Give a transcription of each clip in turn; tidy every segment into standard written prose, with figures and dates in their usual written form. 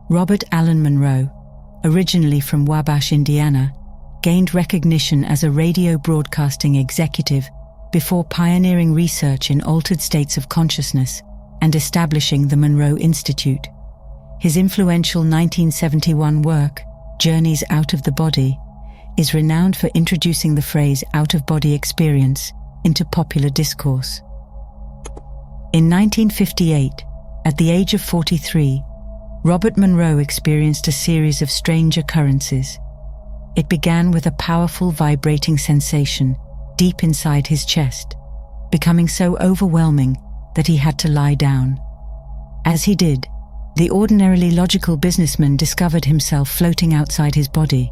Robert Allen Monroe, originally from Wabash, Indiana, gained recognition as a radio broadcasting executive before pioneering research in altered states of consciousness and establishing the Monroe Institute. His influential 1971 work, Journeys Out of the Body, is renowned for introducing the phrase out-of-body experience into popular discourse. In 1958, at the age of 43, Robert Monroe experienced a series of strange occurrences. It began with a powerful vibrating sensation deep inside his chest, becoming so overwhelming that he had to lie down. As he did, the ordinarily logical businessman discovered himself floating outside his body.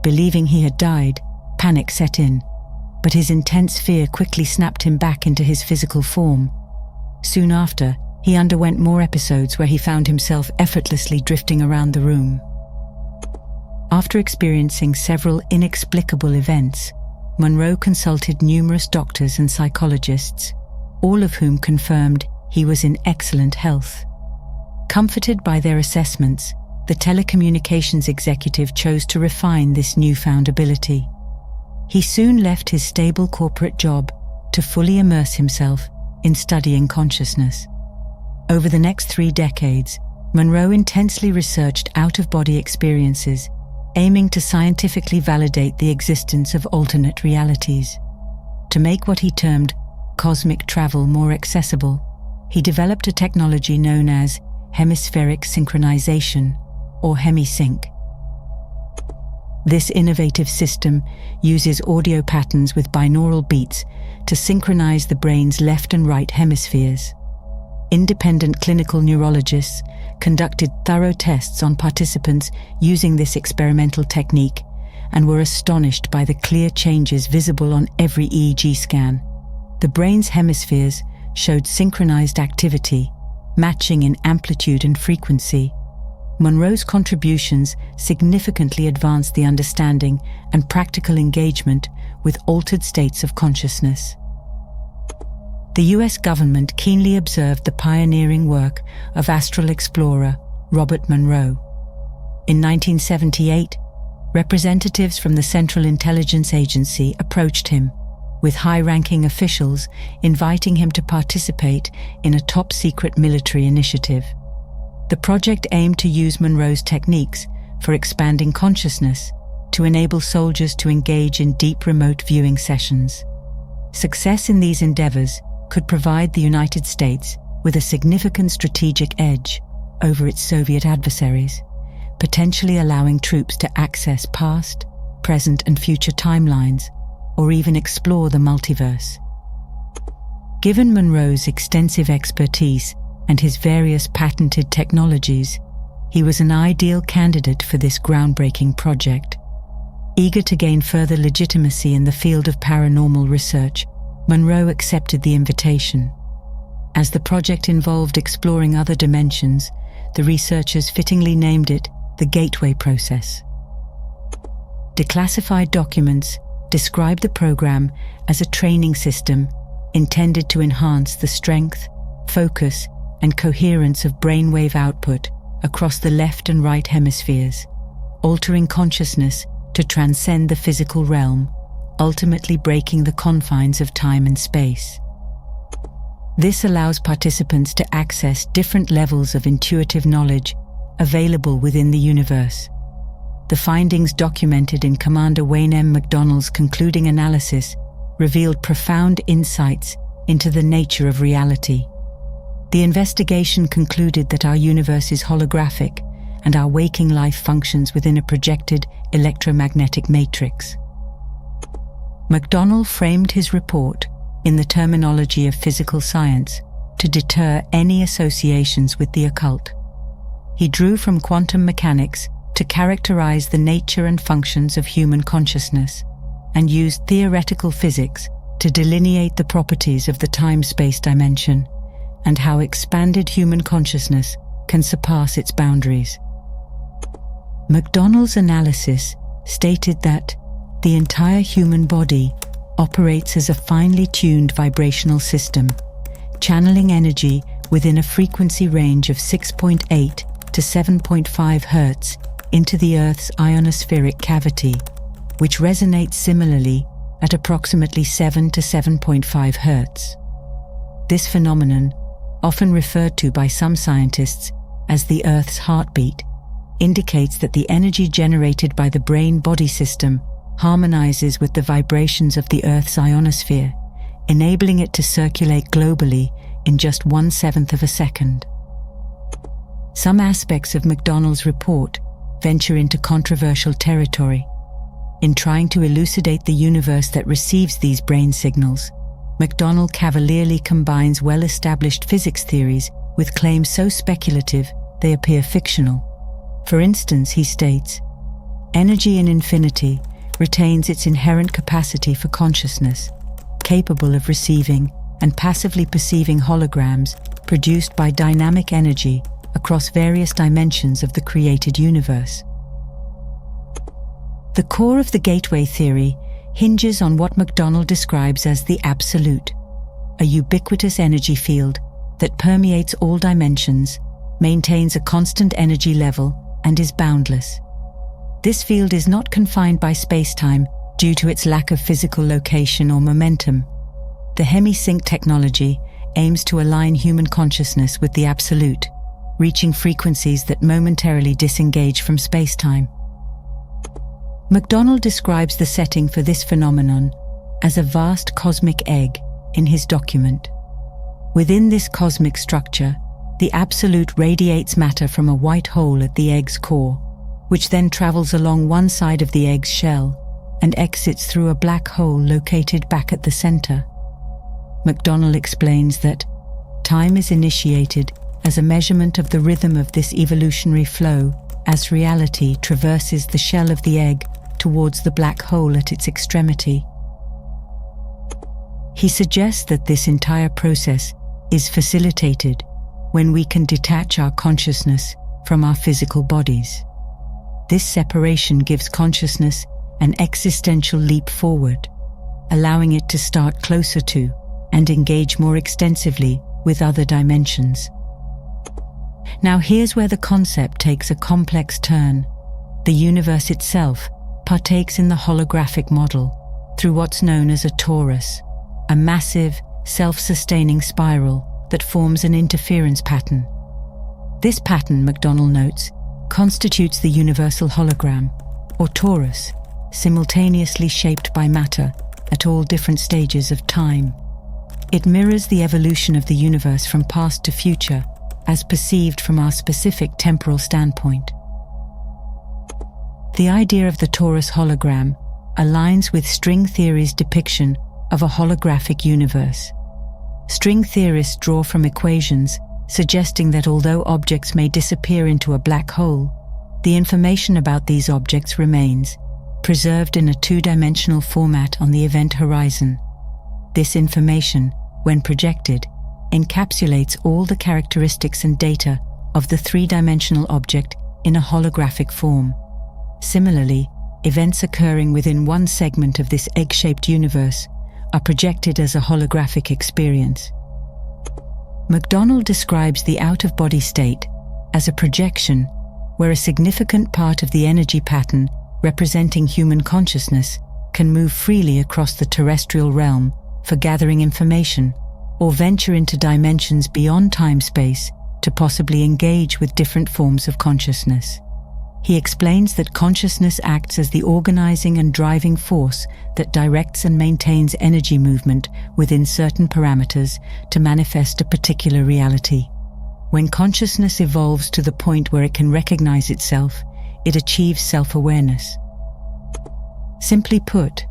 Believing he had died, panic set in, but his intense fear quickly snapped him back into his physical form. Soon after, he underwent more episodes where he found himself effortlessly drifting around the room. After experiencing several inexplicable events, Monroe consulted numerous doctors and psychologists, all of whom confirmed he was in excellent health. Comforted by their assessments, the telecommunications executive chose to refine this newfound ability. He soon left his stable corporate job to fully immerse himself in studying consciousness. Over the next 3 decades, Monroe intensely researched out-of-body experiences, aiming to scientifically validate the existence of alternate realities. To make what he termed cosmic travel more accessible, he developed a technology known as hemispheric synchronization, or Hemi-Sync. This innovative system uses audio patterns with binaural beats to synchronize the brain's left and right hemispheres. Independent clinical neurologists conducted thorough tests on participants using this experimental technique and were astonished by the clear changes visible on every EEG scan. The brain's hemispheres showed synchronized activity, matching in amplitude and frequency. Monroe's contributions significantly advanced the understanding and practical engagement with altered states of consciousness. The US government keenly observed the pioneering work of astral explorer Robert Monroe. In 1978, representatives from the Central Intelligence Agency approached him, with high-ranking officials inviting him to participate in a top-secret military initiative. The project aimed to use Monroe's techniques for expanding consciousness to enable soldiers to engage in deep remote viewing sessions. Success in these endeavors could provide the United States with a significant strategic edge over its Soviet adversaries, potentially allowing troops to access past, present, and future timelines, or even explore the multiverse. Given Monroe's extensive expertise and his various patented technologies, he was an ideal candidate for this groundbreaking project. Eager to gain further legitimacy in the field of paranormal research, Monroe accepted the invitation. As the project involved exploring other dimensions, the researchers fittingly named it the Gateway Process. Declassified documents describe the program as a training system intended to enhance the strength, focus, and coherence of brainwave output across the left and right hemispheres, altering consciousness to transcend the physical realm, ultimately breaking the confines of time and space. This allows participants to access different levels of intuitive knowledge available within the universe. The findings documented in Commander Wayne M. McDonnell's concluding analysis revealed profound insights into the nature of reality. The investigation concluded that our universe is holographic and our waking life functions within a projected electromagnetic matrix. McDonnell framed his report in the terminology of physical science to deter any associations with the occult. He drew from quantum mechanics to characterize the nature and functions of human consciousness, and used theoretical physics to delineate the properties of the time-space dimension and how expanded human consciousness can surpass its boundaries. McDonnell's analysis stated that the entire human body operates as a finely tuned vibrational system, channeling energy within a frequency range of 6.8 to 7.5 Hz into the Earth's ionospheric cavity, which resonates similarly at approximately 7 to 7.5 Hz. This phenomenon, often referred to by some scientists as the Earth's heartbeat, indicates that the energy generated by the brain-body system harmonizes with the vibrations of the Earth's ionosphere, enabling it to circulate globally in just 1/7 of a second. Some aspects of McDonald's report venture into controversial territory. In trying to elucidate the universe that receives these brain signals, McDonald cavalierly combines well-established physics theories with claims so speculative they appear fictional. For instance, he states, "Energy in infinity retains its inherent capacity for consciousness, capable of receiving and passively perceiving holograms produced by dynamic energy across various dimensions of the created universe." The core of the gateway theory hinges on what McDonald describes as the absolute, a ubiquitous energy field that permeates all dimensions, maintains a constant energy level, and is boundless. This field is not confined by space-time due to its lack of physical location or momentum. The Hemi-Sync technology aims to align human consciousness with the absolute, reaching frequencies that momentarily disengage from space-time. McDonald describes the setting for this phenomenon as a vast cosmic egg in his document. Within this cosmic structure, the absolute radiates matter from a white hole at the egg's core, which then travels along one side of the egg's shell and exits through a black hole located back at the center. McDonald explains that time is initiated as a measurement of the rhythm of this evolutionary flow as reality traverses the shell of the egg towards the black hole at its extremity. He suggests that this entire process is facilitated when we can detach our consciousness from our physical bodies. This separation gives consciousness an existential leap forward, allowing it to start closer to and engage more extensively with other dimensions. Now here's where the concept takes a complex turn. The universe itself partakes in the holographic model through what's known as a torus, a massive, self-sustaining spiral that forms an interference pattern. This pattern, McDonald notes, constitutes the universal hologram, or torus, simultaneously shaped by matter at all different stages of time. It mirrors the evolution of the universe from past to future, as perceived from our specific temporal standpoint. The idea of the torus hologram aligns with string theory's depiction of a holographic universe. String theorists draw from equations suggesting that although objects may disappear into a black hole, the information about these objects remains, preserved in a two-dimensional format on the event horizon. This information, when projected, encapsulates all the characteristics and data of the three-dimensional object in a holographic form. Similarly, events occurring within one segment of this egg-shaped universe are projected as a holographic experience. McDonald describes the out-of-body state as a projection where a significant part of the energy pattern representing human consciousness can move freely across the terrestrial realm for gathering information or venture into dimensions beyond time-space to possibly engage with different forms of consciousness. He explains that consciousness acts as the organizing and driving force that directs and maintains energy movement within certain parameters to manifest a particular reality. When consciousness evolves to the point where it can recognize itself, it achieves self-awareness. Simply put,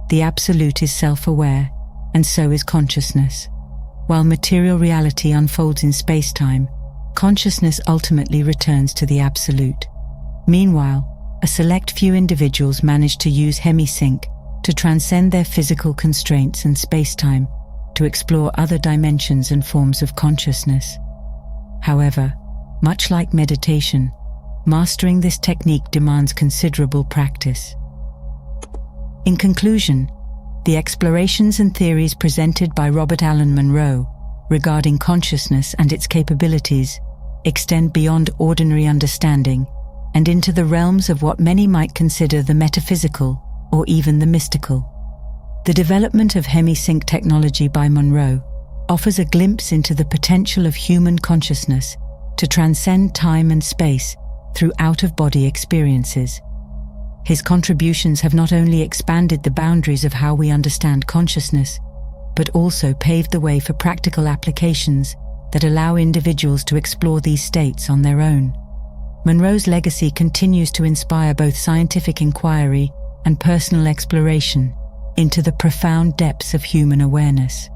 the absolute is self-aware, and so is consciousness. While material reality unfolds in space-time, consciousness ultimately returns to the absolute. Meanwhile, a select few individuals manage to use Hemi-Sync to transcend their physical constraints and space-time to explore other dimensions and forms of consciousness. However, much like meditation, mastering this technique demands considerable practice. In conclusion, the explorations and theories presented by Robert Monroe regarding consciousness and its capabilities extend beyond ordinary understanding and into the realms of what many might consider the metaphysical or even the mystical. The development of Hemi-Sync technology by Monroe offers a glimpse into the potential of human consciousness to transcend time and space through out-of-body experiences. His contributions have not only expanded the boundaries of how we understand consciousness, but also paved the way for practical applications that allow individuals to explore these states on their own. Monroe's legacy continues to inspire both scientific inquiry and personal exploration into the profound depths of human awareness.